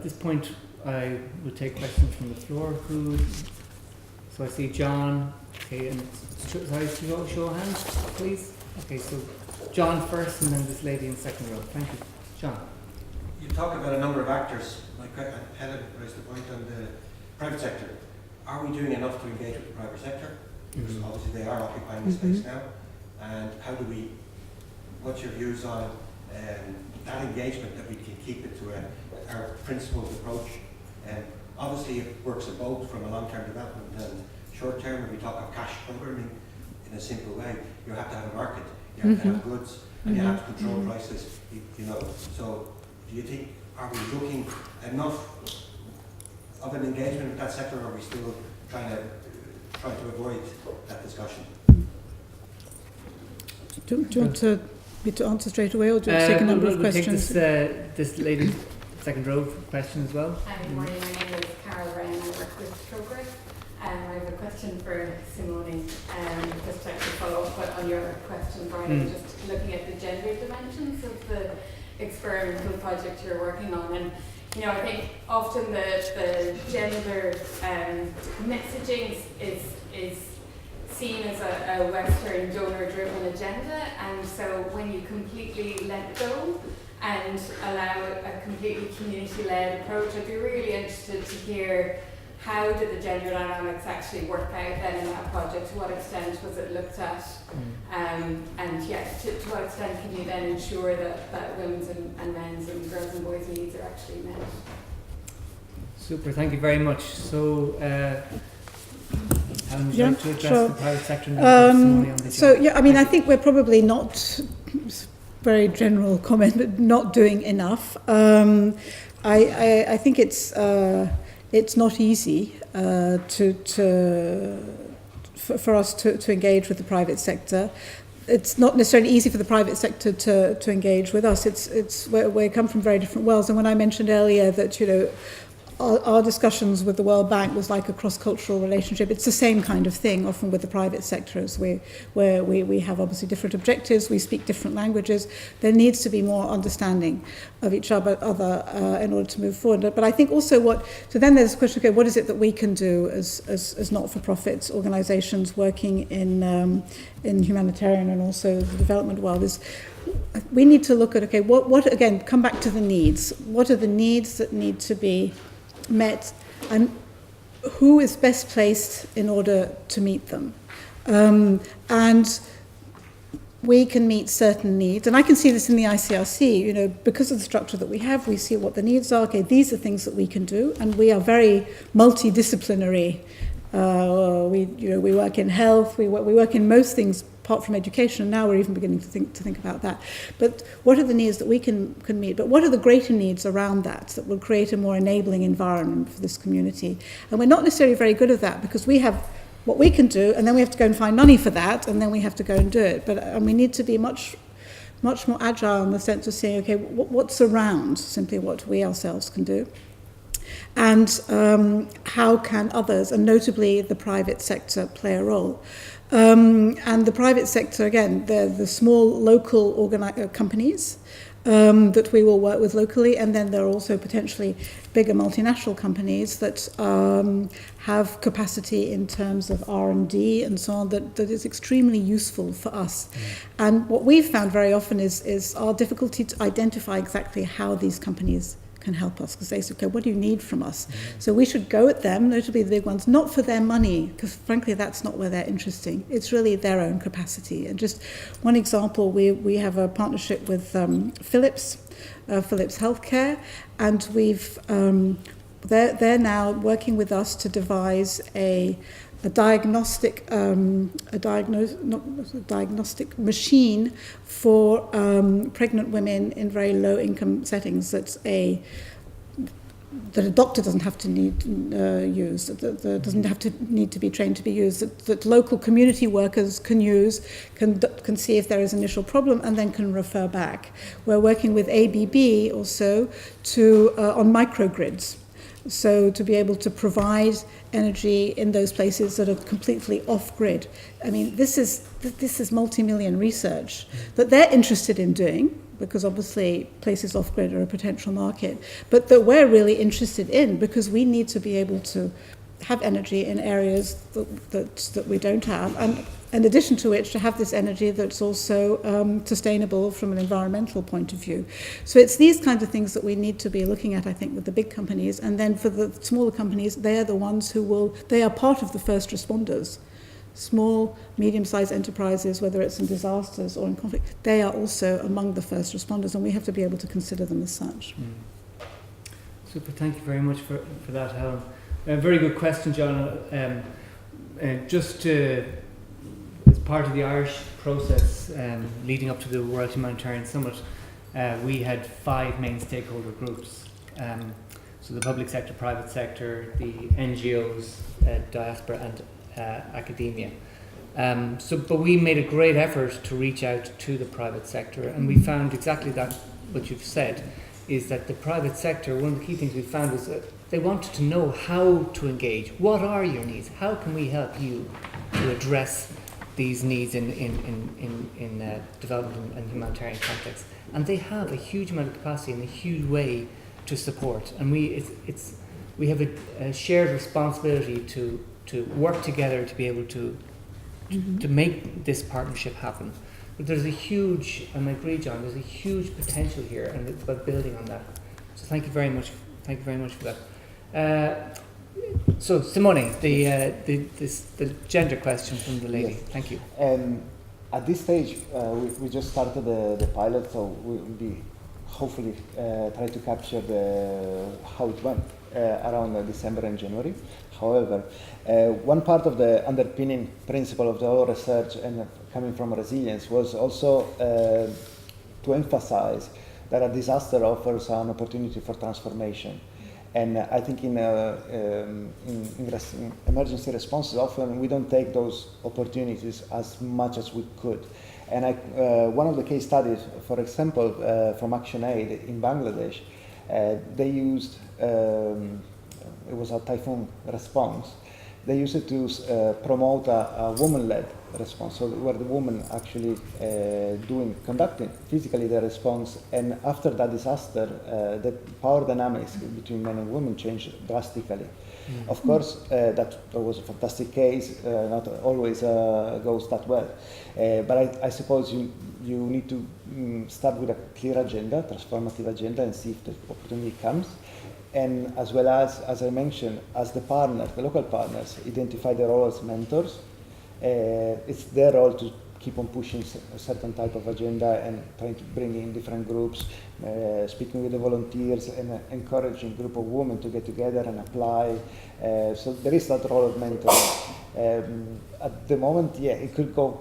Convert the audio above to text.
at this point, I will take questions from the floor. So I see John. Okay, and sorry, show of hands, please. Okay, so John first, and then this lady in second row. Thank you, John. You talk about a number of actors. Like Helen raised the point on the private sector. Are we doing enough to engage with the private sector? Because obviously they are occupying the space now. And how do we? What's your views on that engagement, that we can keep it to our principled approach? And obviously it works in both, from a long-term development and short-term. When we talk of cash programming in a simple way, you have to have a market, you have to have goods, and you have to control prices. You know. So, do you think, are we looking enough of an engagement with that sector, or are we still trying to avoid that discussion? Do you want me to answer straight away, or do you take a number of questions? Take this lady second row question as well. Hi, good morning. My name is Carol Ryan. I work with Trócaire. I have a question for Simone. Just to follow up on your question, Brian, just looking at the gender dimensions of the experimental project you're working on. And you know, I think often the gender messaging is seen as a Western donor-driven agenda, and so when you completely let go and allow a completely community-led approach, I'd be really interested to hear how did the gender dynamics actually work out then in that project? To what extent was it looked at? And yeah, to what extent can you then ensure that women's and men's and girls and boys' needs are actually met? Super, thank you very much. So, Helen, would you like to address the private sector? I think we're probably not, very general comment, but not doing enough. I think it's not easy for us to engage with the private sector. It's not necessarily easy for the private sector to engage with us. It's we come from very different worlds. And when I mentioned earlier that, you know, our discussions with the World Bank was like a cross-cultural relationship. It's the same kind of thing, often with the private sector, as where we have obviously different objectives, we speak different languages. There needs to be more understanding of each other in order to move forward. But I think also so then there's the question, okay, what is it that we can do as not-for-profit organisations working in humanitarian and also the development world? Is we need to look at, okay, what again, come back to the needs. What are the needs that need to be met, and who is best placed in order to meet them? And we can meet certain needs, and I can see this in the ICRC, you know, because of the structure that we have, we see what the needs are. Okay, these are things that we can do, and we are very multidisciplinary. We work in health, we work in most things apart from education, and now we're even beginning to think about that. But what are the needs that we can meet? But what are the greater needs around that will create a more enabling environment for this community? And we're not necessarily very good at that, because we have what we can do, and then we have to go and find money for that, and then we have to go and do it. But we need to be much more agile in the sense of saying, okay, what's around simply what we ourselves can do? And how can others, and notably the private sector, play a role? And the private sector, again, they're the small local companies that we will work with locally, and then there are also potentially bigger multinational companies that have capacity in terms of R&D and so on that is extremely useful for us. And what we've found very often is our difficulty to identify exactly how these companies can help us, because they say, okay, what do you need from us? So we should go at them, notably the big ones, not for their money, because frankly that's not where they're interesting. It's really their own capacity. And just one example, we have a partnership with Philips Healthcare, and they're now working with us to devise a diagnostic machine for pregnant women in very low income settings that a doctor doesn't have to use, that doesn't have to need to be trained to be used, that local community workers can use, can see if there is an initial problem and then can refer back. We're working with ABB also on microgrids. So to be able to provide energy in those places that are completely off-grid. I mean, this is multi-million research that they're interested in doing, because obviously places off-grid are a potential market, but that we're really interested in because we need to be able to have energy in areas that we don't have, and in addition to which to have this energy that's also sustainable from an environmental point of view. So it's these kinds of things that we need to be looking at, I think, with the big companies, and then for the smaller companies, they are the ones they are part of the first responders. Small, medium-sized enterprises, whether it's in disasters or in conflict, they are also among the first responders, and we have to be able to consider them as such. Super, thank you very much for that, Helen. Very good question, John. Just as part of the Irish process leading up to the World Humanitarian Summit, we had 5 main stakeholder groups. So the public sector, private sector, the NGOs, diaspora and academia. But we made a great effort to reach out to the private sector, and we found exactly that, what you've said, is that the private sector, one of the key things we found was that they wanted to know how to engage. What are your needs? How can we help you to address these needs in development and humanitarian context? And they have a huge amount of capacity and a huge way to support. And we have a shared responsibility to work together to be able to make this partnership happen. But there's a huge, and I agree, John, there's a huge potential here, and it's about building on that. So thank you very much for that. So Simone, the gender question from the lady. Yes. Thank you. At this stage, we just started the pilot, so we'll be hopefully try to capture how it went around December and January. However, one part of the underpinning principle of the whole research and coming from resilience was also to emphasize that a disaster offers an opportunity for transformation. And I think in emergency responses, often we don't take those opportunities as much as we could. And one of the case studies, for example, from ActionAid in Bangladesh, they used, it was a typhoon response. They used it to promote a woman-led response, so where the woman actually conducting physically the response, and after that disaster, the power dynamics between men and women changed drastically. Of course, that was a fantastic case, not always goes that well, but I suppose you need to start with a clear agenda, transformative agenda, and see if the opportunity comes. And as well as I mentioned, as the partners, the local partners, identify their role as mentors. It's their role to keep on pushing a certain type of agenda and trying to bring in different groups, speaking with the volunteers and encouraging a group of women to get together and apply. So there is that role of mentoring. At the moment, it could go